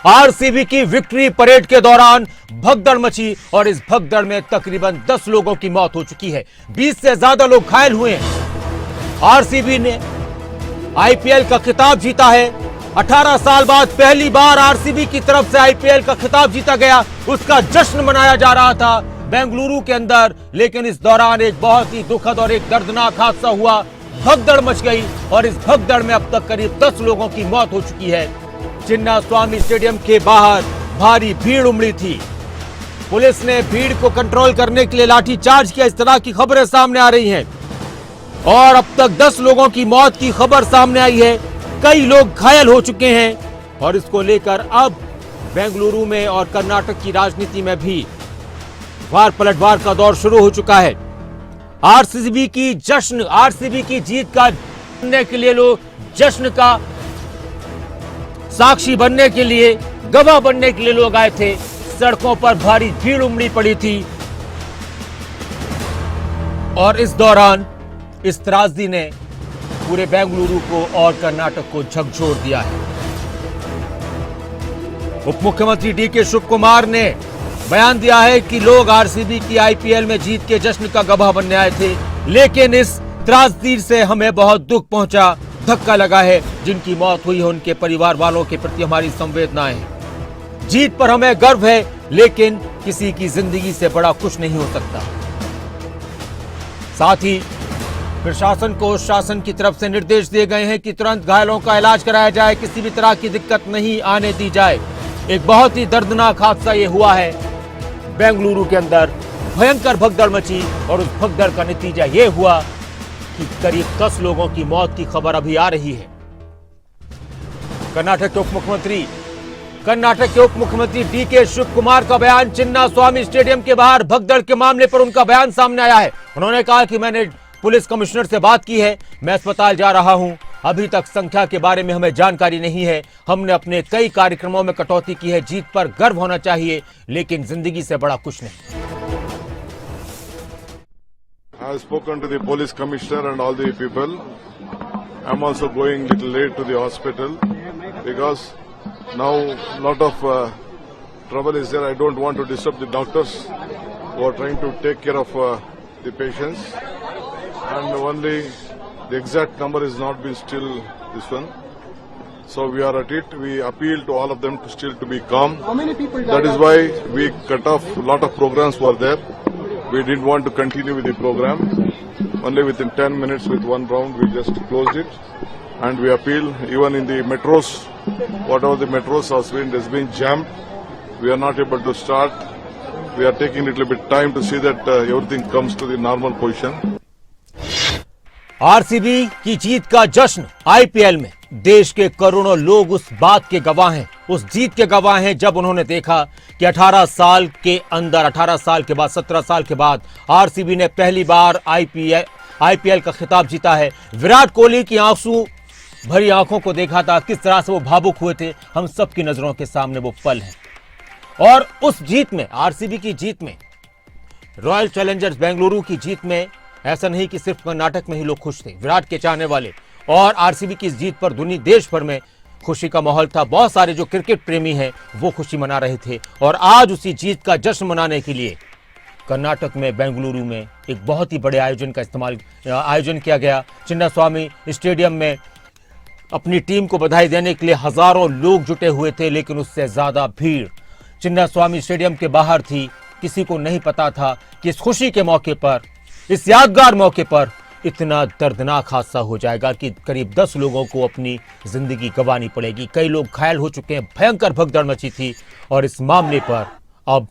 RCB की victory parade के दौरान भगदड़ मची और इस भगदड़ में तकरीबन 10 लोगों की मौत हो चुकी है, 20 से ज्यादा लोग घायल हुए हैं। आरसीबी ने आईपीएल का खिताब जीता है। 18 साल बाद पहली बार आरसीबी की तरफ से आईपीएल का खिताब जीता गया। उसका जश्न मनाया जा रहा था बेंगलुरु के अंदर, लेकिन इस दौरान एक बहुत ही दुखद और एक दर्दनाक हादसा हुआ। भगदड़ मच गई और इस भगदड़ में अब तक करीब 10 लोगों की मौत हो चुकी है। चिन्नास्वामी स्टेडियम के बाहर भारी भीड़ उमड़ी थी। पुलिस ने भीड़ को कंट्रोल करने के लिए लाठीचार्ज किया, इस तरह की खबरें सामने आ रही हैं और अब तक 10 लोगों की मौत की खबर सामने आई है। कई लोग घायल हो चुके हैं और इसको लेकर अब बेंगलुरु में और कर्नाटक की राजनीति में भी वार पलटवार का दौर शुरू हो चुका है। आरसीबी की जीत का बनने के लिए लोग, जश्न का साक्षी बनने के लिए, गवाह बनने के लिए लोग आए थे। सड़कों पर भारी भीड़ उमड़ी पड़ी थी और इस दौरान इस त्रासदी ने पूरे बेंगलुरु को और कर्नाटक को झकझोर दिया है। उप मुख्यमंत्री डीके शिव कुमार ने बयान दिया है कि लोग आरसीबी की आईपीएल में जीत के जश्न का गवाह बनने आए थे, लेकिन इस त्रासदी से हमें बहुत दुख पहुंचा, धक्का लगा है। जिनकी मौत हुई है उनके परिवार वालों के प्रति हमारी संवेदनाएं हैं। जीत पर हमें गर्व है, लेकिन किसी की जिंदगी से बड़ा कुछ नहीं हो सकता। साथ ही प्रशासन को शासन की तरफ से निर्देश दिए गए हैं कि तुरंत घायलों का इलाज कराया जाए, किसी भी तरह की दिक्कत नहीं आने दी जाए। एक बहुत ही दर्दनाक हादसा ये हुआ है बेंगलुरु के अंदर। भयंकर भगदड़ मची और उस भगदड़ का नतीजा ये हुआ कि करीब 10 लोगों की मौत की खबर अभी आ रही है। कर्नाटक के उप मुख्यमंत्री डीके शिव कुमार का बयान, चिन्नास्वामी स्टेडियम के बाहर भगदड़ के मामले पर उनका बयान सामने आया है। उन्होंने कहा कि मैंने पुलिस कमिश्नर से बात की है, मैं अस्पताल जा रहा हूं, अभी तक संख्या के बारे में हमें जानकारी नहीं है। हमने अपने कई कार्यक्रमों में कटौती की है। जीत पर गर्व होना चाहिए, लेकिन जिंदगी से बड़ा कुछ नहीं। I have spoken to the police commissioner and all the people. I'm also going little late to the hospital because now lot of trouble is there. I don't want to disturb the doctors who are trying to take care of the patients, and only the exact number is not been still this one. So we are at it. We appeal to all of them to still to be calm. How many people died? That is why we cut off. A lot of programs were there. We didn't want to continue with the program. Only within 10 minutes with one round we just closed it. And we appeal even in the metros, whatever the metros has been jammed. We are not able to start. We are taking a little bit time to see that everything comes to the normal position. RCB की जीत का जश्न IPL में देश के करोड़ों लोग उस बात के गवाह हैं, उस जीत के गवाह हैं जब उन्होंने देखा कि 18 साल के अंदर, 18 साल के बाद, 17 साल के बाद आरसीबी ने पहली बार आईपीएल का खिताब जीता है। विराट कोहली की आंसू भरी आंखों को देखा था, किस तरह से वो भावुक हुए थे। हम सबकी नजरों के सामने वो पल है। और उस जीत में, आरसीबी की जीत में, रॉयल चैलेंजर्स बेंगलुरु की जीत में ऐसा नहीं कि सिर्फ कर्नाटक में ही लोग खुश थे। विराट के चाहने वाले और आरसीबी की इस जीत पर देश भर में खुशी का माहौल था। बहुत सारे जो क्रिकेट प्रेमी हैं वो खुशी मना रहे थे और आज उसी जीत का जश्न मनाने के लिए कर्नाटक में, बेंगलुरु में एक बहुत ही बड़े आयोजन किया गया। चिन्नास्वामी स्टेडियम में अपनी टीम को बधाई देने के लिए हजारों लोग जुटे हुए थे, लेकिन उससे ज्यादा भीड़ चिन्नास्वामी स्टेडियम के बाहर थी। किसी को नहीं पता था कि इस खुशी के मौके पर, इस यादगार मौके पर इतना दर्दनाक हादसा हो जाएगा कि करीब 10 लोगों को अपनी जिंदगी गंवानी पड़ेगी। कई लोग घायल हो चुके हैं, भयंकर भगदड़ मची थी और इस मामले पर अब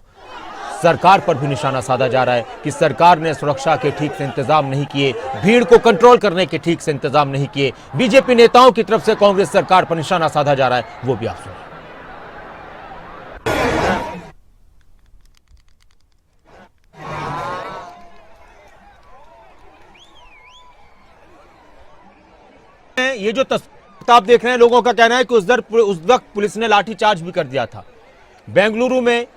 सरकार पर भी निशाना साधा जा रहा है कि सरकार ने सुरक्षा के ठीक से इंतजाम नहीं किए, भीड़ को कंट्रोल करने के ठीक से इंतजाम नहीं किए। बीजेपी नेताओं की तरफ से कांग्रेस सरकार पर निशाना साधा जा रहा है, वो भी आप सुनिए। ये जो तस्वीर आप देख रहे हैं, लोगों का कहना है कि उस वक्त पुलिस ने लाठीचार्ज भी कर दिया था। बेंगलुरु में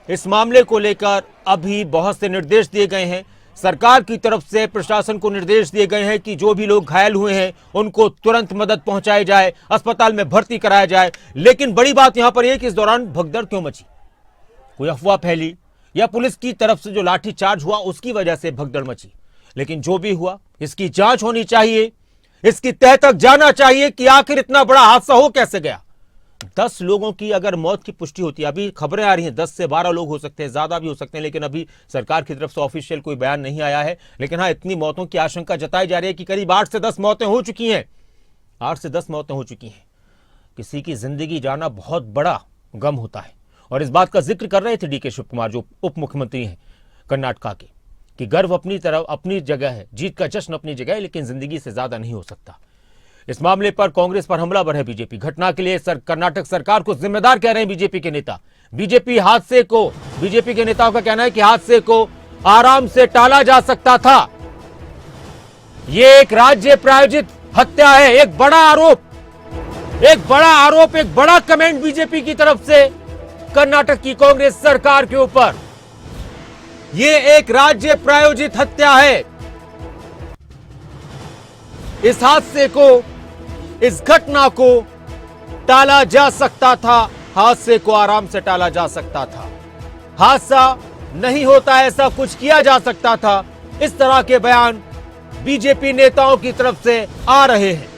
इस मामले को लेकर अभी बहुत से निर्देश दिए गए हैं। सरकार की तरफ से प्रशासन को निर्देश दिए गए हैं कि जो भी लोग घायल हुए हैं उनको तुरंत मदद पहुंचाई जाए, अस्पताल में भर्ती कराया जाए। लेकिन बड़ी बात यहां पर यह कि इस दौरान भगदड़ क्यों मची? कोई अफवाह फैली या पुलिस की तरफ से जो लाठीचार्ज हुआ उसकी वजह से भगदड़ मची? लेकिन जो भी हुआ इसकी जांच होनी चाहिए, इसकी तह तक जाना चाहिए कि आखिर इतना बड़ा हादसा हो कैसे गया। 10 लोगों की अगर मौत की पुष्टि होती है, अभी खबरें आ रही हैं 10 से 12 लोग हो सकते हैं, ज्यादा भी हो सकते हैं, लेकिन अभी सरकार की तरफ से ऑफिशियल कोई बयान नहीं आया है। लेकिन हाँ, इतनी मौतों की आशंका जताई जा रही है कि करीब 8 से 10 मौतें हो चुकी हैं। 8 से 10 मौतें हो चुकी हैं। किसी की जिंदगी जाना बहुत बड़ा गम होता है और इस बात का जिक्र कर रहे थे डीके शिव कुमार, जो उप मुख्यमंत्री हैं कर्नाटका के, कि गर्व अपनी तरफ अपनी जगह है, जीत का जश्न अपनी जगह है, लेकिन जिंदगी से ज्यादा नहीं हो सकता। इस मामले पर कांग्रेस पर हमलावर है बीजेपी। घटना के लिए कर्नाटक सरकार को जिम्मेदार कह रहे हैं बीजेपी के नेता। बीजेपी के नेताओं का कहना है कि हादसे को आराम से टाला जा सकता था। यह एक राज्य प्रायोजित हत्या है। एक बड़ा आरोप, एक बड़ा कमेंट बीजेपी की तरफ से कर्नाटक की कांग्रेस सरकार के ऊपर। यह एक राज्य प्रायोजित हत्या है। इस हादसे को, इस घटना को टाला जा सकता था, हादसे को आराम से टाला जा सकता था। हादसा नहीं होता ऐसा कुछ किया जा सकता था। इस तरह के बयान बीजेपी नेताओं की तरफ से आ रहे हैं।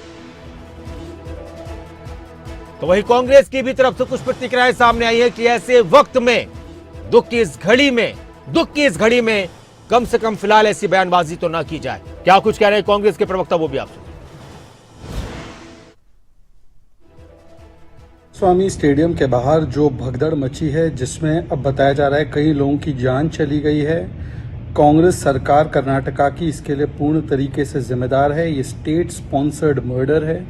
तो वही कांग्रेस की भी तरफ से कुछ प्रतिक्रियाएं सामने आई है कि ऐसे वक्त में, दुख की इस घड़ी में कम से कम फिलहाल ऐसी बयानबाजी तो ना की जाए। क्या कुछ कह रहे हैं कांग्रेस के प्रवक्ता, वो भी आप सुनिए। स्वामी स्टेडियम के बाहर जो भगदड़ मची है, जिसमें अब बताया जा रहा है कई लोगों की जान चली गई है। कांग्रेस सरकार कर्नाटका की इसके लिए पूर्ण तरीके से जिम्मेदार है। ये स्टेट स्पॉन्सर्ड मर्डर है।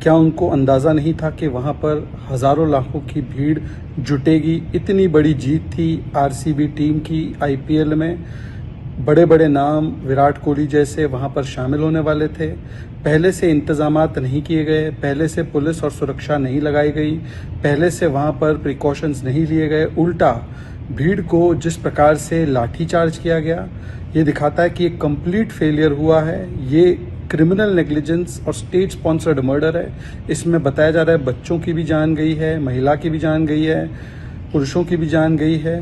क्या उनको अंदाज़ा नहीं था कि वहाँ पर हज़ारों लाखों की भीड़ जुटेगी? इतनी बड़ी जीत थी आरसीबी टीम की आईपीएल में। बड़े बड़े नाम विराट कोहली जैसे वहाँ पर शामिल होने वाले थे। पहले से इंतजामात नहीं किए गए, पहले से पुलिस और सुरक्षा नहीं लगाई गई, पहले से वहाँ पर प्रिकॉशंस नहीं लिए गए। उल्टा भीड़ को जिस प्रकार से लाठीचार्ज किया गया, ये दिखाता है कि एक कंप्लीट फेलियर हुआ है। ये क्रिमिनल नेग्लिजेंस और स्टेट स्पॉन्सर्ड मर्डर है। इसमें बताया जा रहा है बच्चों की भी जान गई है, महिला की भी जान गई है, पुरुषों की भी जान गई है।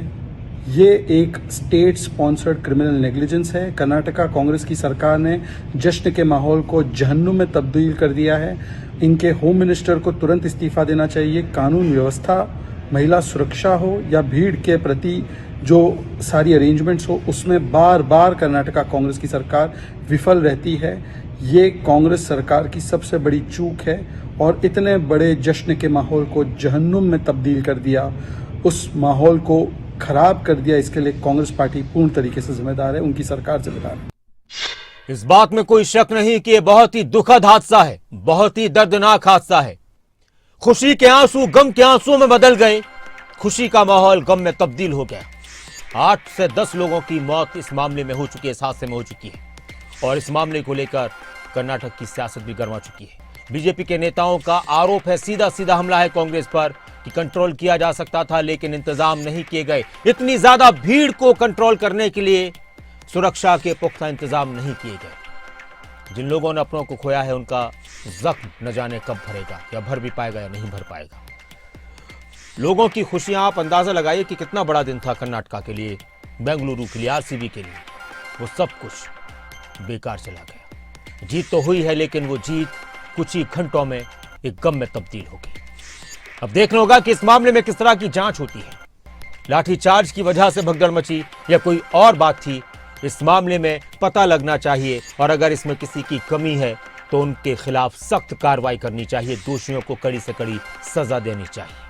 ये एक स्टेट स्पॉन्सर्ड क्रिमिनल नेग्लिजेंस है। कर्नाटका कांग्रेस की सरकार ने जश्न के माहौल को जहन्नुम में तब्दील कर दिया है। इनके होम मिनिस्टर को तुरंत इस्तीफा देना चाहिए। कानून व्यवस्था, महिला सुरक्षा हो या भीड़ के प्रति जो सारी अरेंजमेंट्स हो, उसमें बार बार कर्नाटका कांग्रेस की सरकार विफल रहती है। ये कांग्रेस सरकार की सबसे बड़ी चूक है और इतने बड़े जश्न के माहौल को जहन्नुम में तब्दील कर दिया, उस माहौल को खराब कर दिया। इसके लिए कांग्रेस पार्टी पूर्ण तरीके से जिम्मेदार है, उनकी सरकार जिम्मेदार है। इस बात में कोई शक नहीं कि यह बहुत ही दुखद हादसा है, बहुत ही दर्दनाक हादसा है। खुशी के आंसू गम के आंसू में बदल गए, खुशी का माहौल गम में तब्दील हो गया। 8 से 10 लोगों की मौत इस मामले में हो चुकी है, इस हादसे में हो चुकी है और इस मामले को लेकर कर्नाटक की सियासत भी गर्मा चुकी है। बीजेपी के नेताओं का आरोप है, सीधा सीधा हमला है कांग्रेस पर कि कंट्रोल किया जा सकता था लेकिन इंतजाम नहीं किए गए। इतनी ज्यादा भीड़ को कंट्रोल करने के लिए सुरक्षा के पुख्ता इंतजाम नहीं किए गए। जिन लोगों ने अपनों को खोया है उनका जख्म न जाने कब भरेगा, या भर भी पाएगा या नहीं भर पाएगा। लोगों की खुशियां, आप अंदाजा लगाइए कि कितना बड़ा दिन था कर्नाटका के लिए, बेंगलुरु के लिए, आरसीबी के लिए। वो सब कुछ बेकार चला गया। जीत तो हुई है लेकिन वो जीत कुछ ही घंटों में एक गम में तब्दील हो गई। अब देखना होगा कि इस मामले में किस तरह की जांच होती है। लाठीचार्ज की वजह से भगदड़ मची या कोई और बात थी, इस मामले में पता लगना चाहिए और अगर इसमें किसी की कमी है तो उनके खिलाफ सख्त कार्रवाई करनी चाहिए, दोषियों को कड़ी से कड़ी सजा देनी चाहिए।